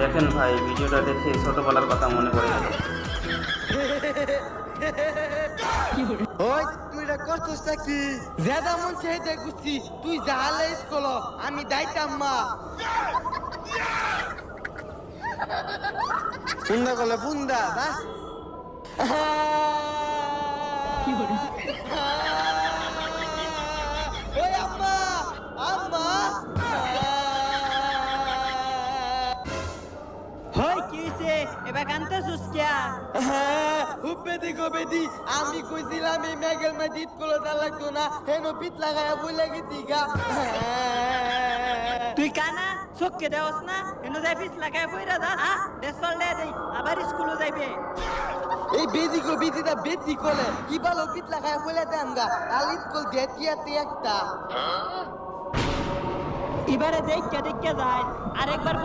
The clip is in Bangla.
দেখেন ভাই, ভিডিওটা দেখে ছোটবেলার কথা মনে পড়ে গেল। ওই তুই এটা করছিস কি? জেদা মন চাই দেখছি তুই জাহালে স্কুল আমি দাইতাম মা। ফুন্দা করলে ফুন্দা না। ওই আম্মা আম্মা হই কি হইছে এবার কান্তাছস কিয়া? হুবেদি গোবেদি আমি কইছিলাম এই মেঘের মা দিত কোলো দা লাগতো না হেনো পিত লাগায়া বই লাগি দিগা। তুই কানা চোখকে দেওস না এনো যাই ফিস লাগায় কইরা দা দেশল দে দেই আবার স্কুলে যাইবে। এই বেদি গোবেদিটা বেদি কোলে কি ভালো পিত লাগায়া বইলা দেন গা আলিত কোল গেতিয়াতে একটা। এবারে দেখ কে যায় আরেকবার